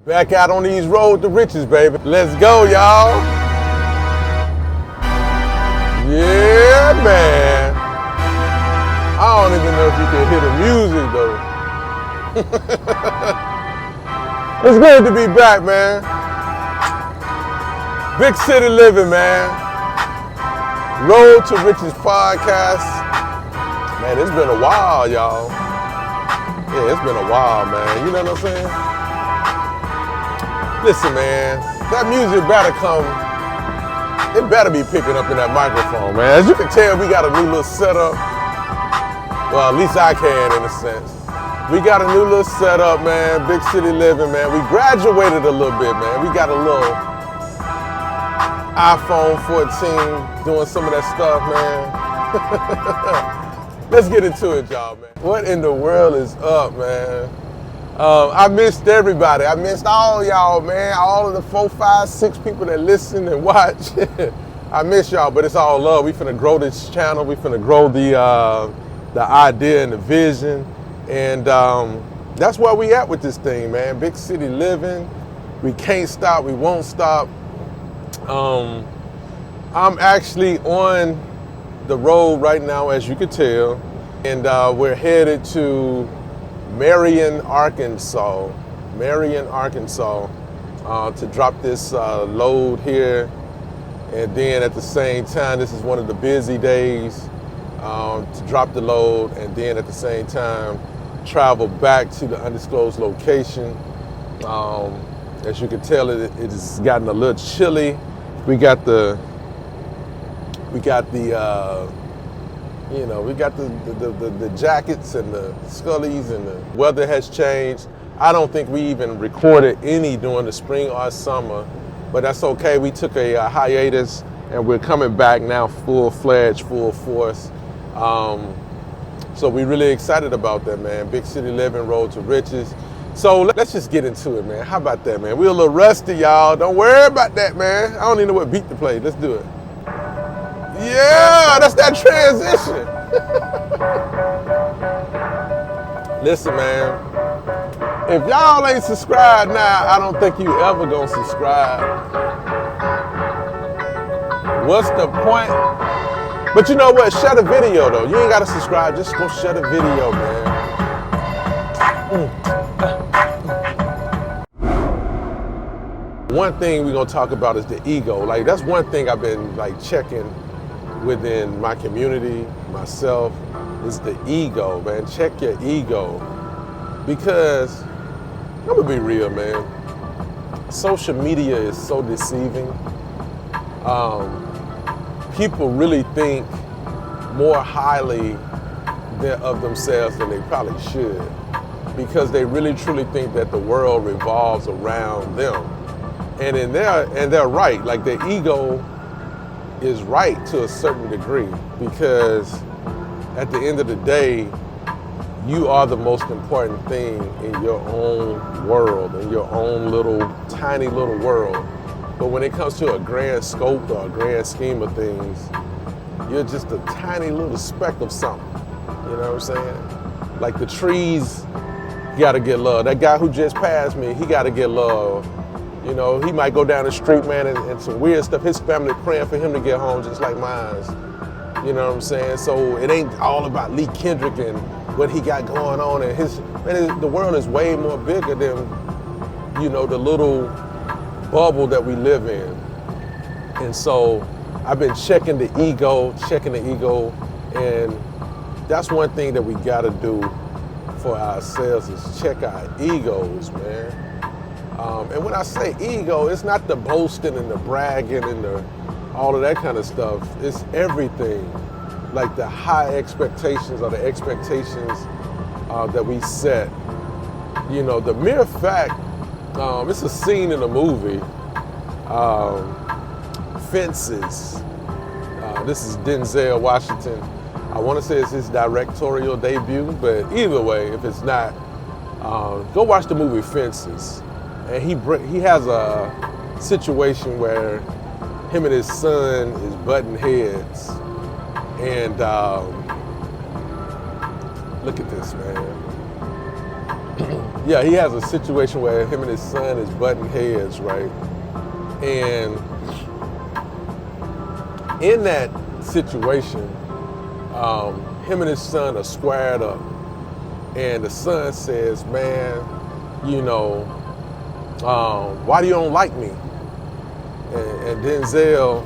Back out on these road to riches, baby. Let's go, y'all. Yeah, man. I don't even know if you can hear the music, though. It's good to be back, man. Big City Living, man. Road to Riches podcast. Man, it's been a while, y'all. Yeah, it's been a while, man. You know what I'm saying? Listen, man, that music better come. It better be picking up in that microphone, man. As you can tell, we got a new little setup. Well, at least I can, in a sense. We got a new little setup, man. Big City Living, man. We graduated a little bit, man. We got a little iPhone 14 doing some of that stuff, man. Let's get into it, y'all, man. What in the world is up, man? I missed everybody. I missed all y'all, man. All of the 4, 5, 6 people that listen and watch. I miss y'all, but it's all love. We finna grow this channel. We finna grow the idea and the vision. And that's where we at with this thing, man. Big City Living. We can't stop. We won't stop. I'm actually on the road right now, as you can tell. And we're headed to Marion, Arkansas, to drop this load here. And then at the same time, this is one of the busy days to drop the load, and then at the same time, travel back to the undisclosed location. As you can tell, it has gotten a little chilly. We got the jackets and the scullies, and the weather has changed. I don't think we even recorded any during the spring or summer, but that's okay. We took a hiatus, and we're coming back now full-fledged, full force. So we're really excited about that, man. Big City Living, Road to Riches. So let's just get into it, man. How about that, man? We're a little rusty, y'all. Don't worry about that, man. I don't even know what beat to play. Let's do it. Yeah, that's that transition. Listen, man. If y'all ain't subscribed now, I don't think you ever gonna subscribe. What's the point? But you know what? Share the video, though. You ain't gotta subscribe. Just go share the video, man. One thing we're gonna talk about is the ego. Like, that's one thing I've been like checking within my community, myself, is the ego, man. Check your ego. Because, I'm gonna be real, man. Social media is so deceiving. People really think more highly of themselves than they probably should, because they really truly think that the world revolves around them. And they're right. Like, the ego is right to a certain degree, because at the end of the day, you are the most important thing in your own world, in your own little, tiny little world. But when it comes to a grand scope or a grand scheme of things, you're just a tiny little speck of something. You know what I'm saying? Like, the trees gotta get love. That guy who just passed me, he gotta get love. You know, he might go down the street, man, and some weird stuff. His family praying for him to get home just like mine. You know what I'm saying? So it ain't all about Lee Kendrick and what he got going on. And the world is way more bigger than, you know, the little bubble that we live in. And so I've been checking the ego, and that's one thing that we gotta do for ourselves, is check our egos, man. And when I say ego, it's not the boasting and the bragging and all of that kind of stuff. It's everything. Like, the high expectations or the expectations that we set. You know, the mere fact, it's a scene in a movie, Fences. This is Denzel Washington. I want to say it's his directorial debut, but either way, if it's not, go watch the movie Fences. And he has a situation where him and his son is butting heads. And look at this, man. Yeah, he has a situation where him and his son is butting heads, right? And in that situation, him and his son are squared up. And the son says, man, you know, why do you don't like me? And Denzel.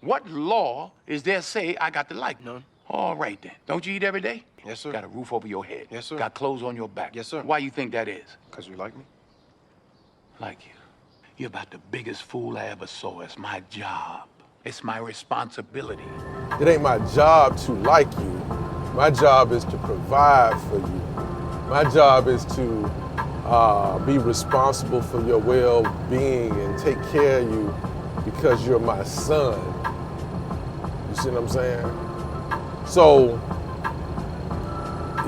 What law is there say I got to like? None. All right then. Don't you eat every day? Yes, sir. Got a roof over your head. Yes, sir. Got clothes on your back. Yes, sir. Why you think that is? Because you like me? Like you. You're about the biggest fool I ever saw. It's my job. It's my responsibility. It ain't my job to like you. My job is to provide for you. My job is to be responsible for your well-being and take care of you because you're my son. You see what I'm saying? So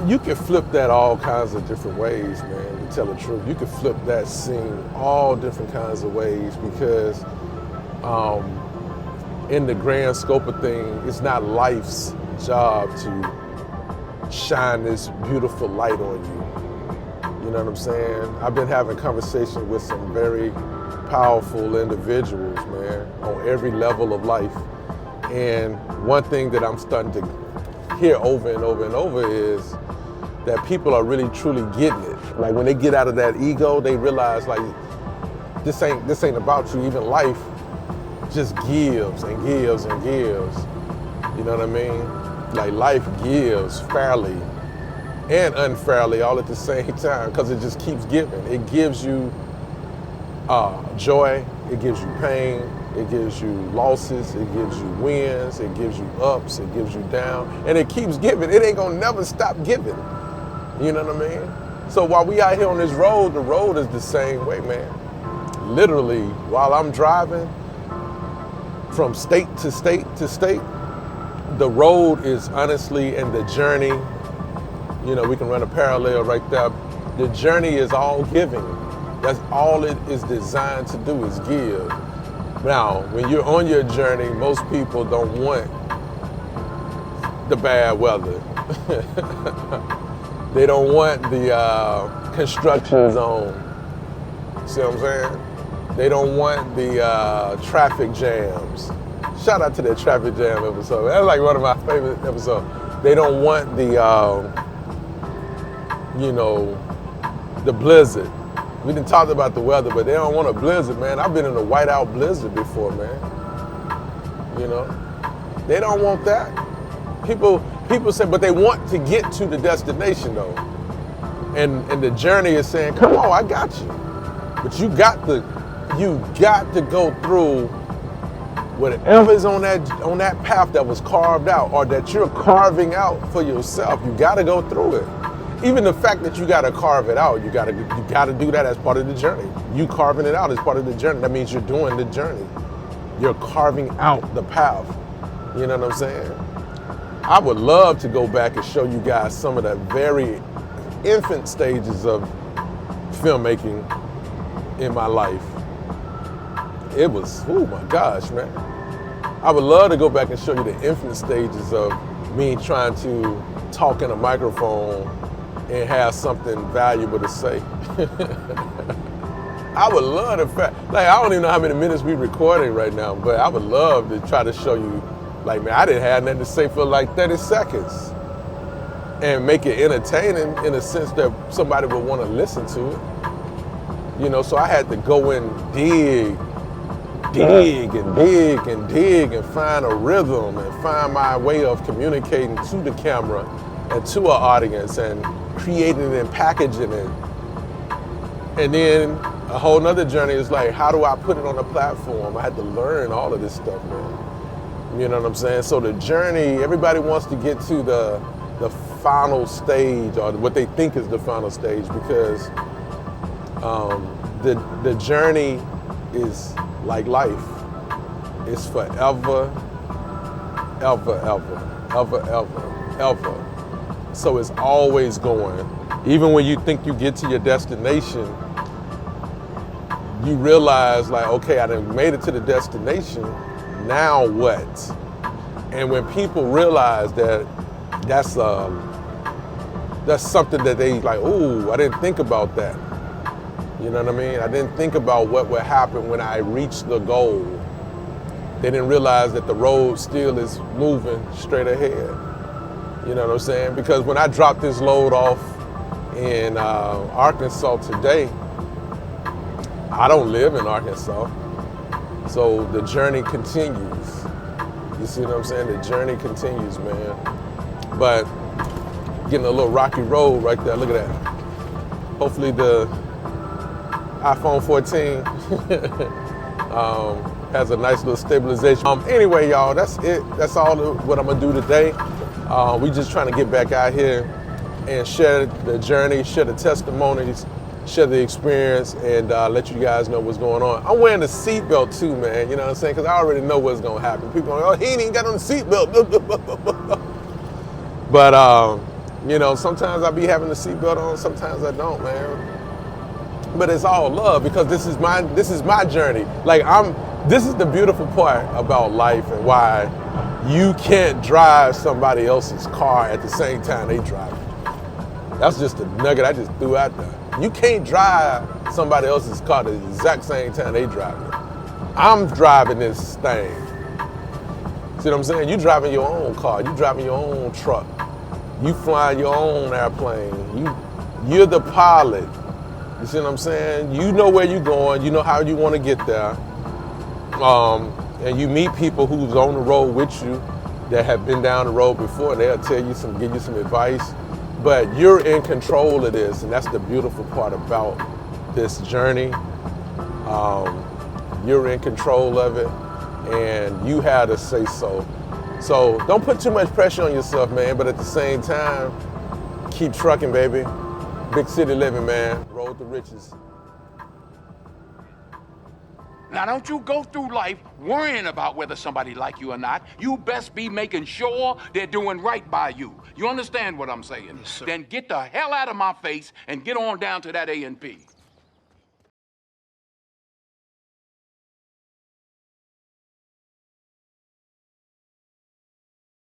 you can flip that all kinds of different ways, man, to tell the truth. You can flip that scene all different kinds of ways because in the grand scope of things, it's not life's job to shine this beautiful light on you. You know what I'm saying? I've been having conversations with some very powerful individuals, man, on every level of life. And one thing that I'm starting to hear over and over and over is that people are really truly getting it. Like when they get out of that ego, they realize like this ain't about you. Even life just gives and gives and gives. You know what I mean? Like life gives fairly and unfairly all at the same time because it just keeps giving. It gives you joy, it gives you pain, it gives you losses, it gives you wins, it gives you ups, it gives you down, and it keeps giving. It ain't gonna never stop giving. You know what I mean? So while we out here on this road, the road is the same way, man. Literally, while I'm driving from state to state to state, the road is honestly, and the journey, you know, we can run a parallel right there. The journey is all giving. That's all it is designed to do is give. Now, when you're on your journey, most people don't want the bad weather. They don't want the construction zone. See what I'm saying? They don't want the traffic jams. Shout out to that traffic jam episode. That's like one of my favorite episodes. They don't want the, you know, the blizzard. We didn't talk about the weather, but they don't want a blizzard, man. I've been in a whiteout blizzard before, man. You know, they don't want that. People say, but they want to get to the destination though. And the journey is saying, come on, I got you. But you got to go through whatever is on that path that was carved out or that you're carving out for yourself. You got to go through it. Even the fact that you got to carve it out, you got to do that as part of the journey. You carving it out as part of the journey. That means you're doing the journey. You're carving out the path. You know what I'm saying? I would love to go back and show you guys some of the very infant stages of filmmaking in my life. It was, oh my gosh, man. I would love to go back and show you the infant stages of me trying to talk in a microphone and have something valuable to say. I would love the fact, like I don't even know how many minutes we recording right now, but I would love to try to show you, like man, I didn't have nothing to say for like 30 seconds. And make it entertaining in a sense that somebody would want to listen to it. You know, so I had to go and dig and find a rhythm and find my way of communicating to the camera and to an audience and creating it and packaging it. And then a whole nother journey is like, how do I put it on a platform? I had to learn all of this stuff, man. You know what I'm saying? So the journey, everybody wants to get to the final stage or what they think is the final stage because the journey is like life. It's forever, ever. So it's always going. Even when you think you get to your destination, you realize like, okay, I done made it to the destination, now what? And when people realize that that's that's something that they like, ooh, I didn't think about that. You know what I mean? I didn't think about what would happen when I reached the goal. They didn't realize that the road still is moving straight ahead. You know what I'm saying? Because when I dropped this load off in Arkansas today, I don't live in Arkansas. So the journey continues. You see what I'm saying? The journey continues, man. But getting a little rocky road right there. Look at that. Hopefully the iPhone 14 has a nice little stabilization. Anyway, y'all, that's it. That's all what I'm gonna do today. We just trying to get back out here and share the journey, share the testimonies, share the experience, and let you guys know what's going on. I'm wearing the seatbelt too, man. You know what I'm saying? Because I already know what's gonna happen. People are like, oh, he ain't even got on the seatbelt. But you know, sometimes I be having the seatbelt on, sometimes I don't, man. But it's all love because this is my journey. Like this is the beautiful part about life and why you can't drive somebody else's car at the same time they drive it. That's just a nugget I just threw out there. You can't drive somebody else's car at the exact same time they drive it. I'm driving this thing. See what I'm saying? You driving your own car. You driving your own truck. You flying your own airplane. You're the pilot. You see what I'm saying? You know where you're going. You know how you want to get there. And you meet people who's on the road with you that have been down the road before. They'll tell you give you some advice. But you're in control of this, and that's the beautiful part about this journey. You're in control of it, and you have to say so. So don't put too much pressure on yourself, man, but at the same time, keep trucking, baby. Big city living, man. Road to riches. Now, don't you go through life worrying about whether somebody like you or not. You best be making sure they're doing right by you. You understand what I'm saying? Yes, sir. Then get the hell out of my face and get on down to that A&P.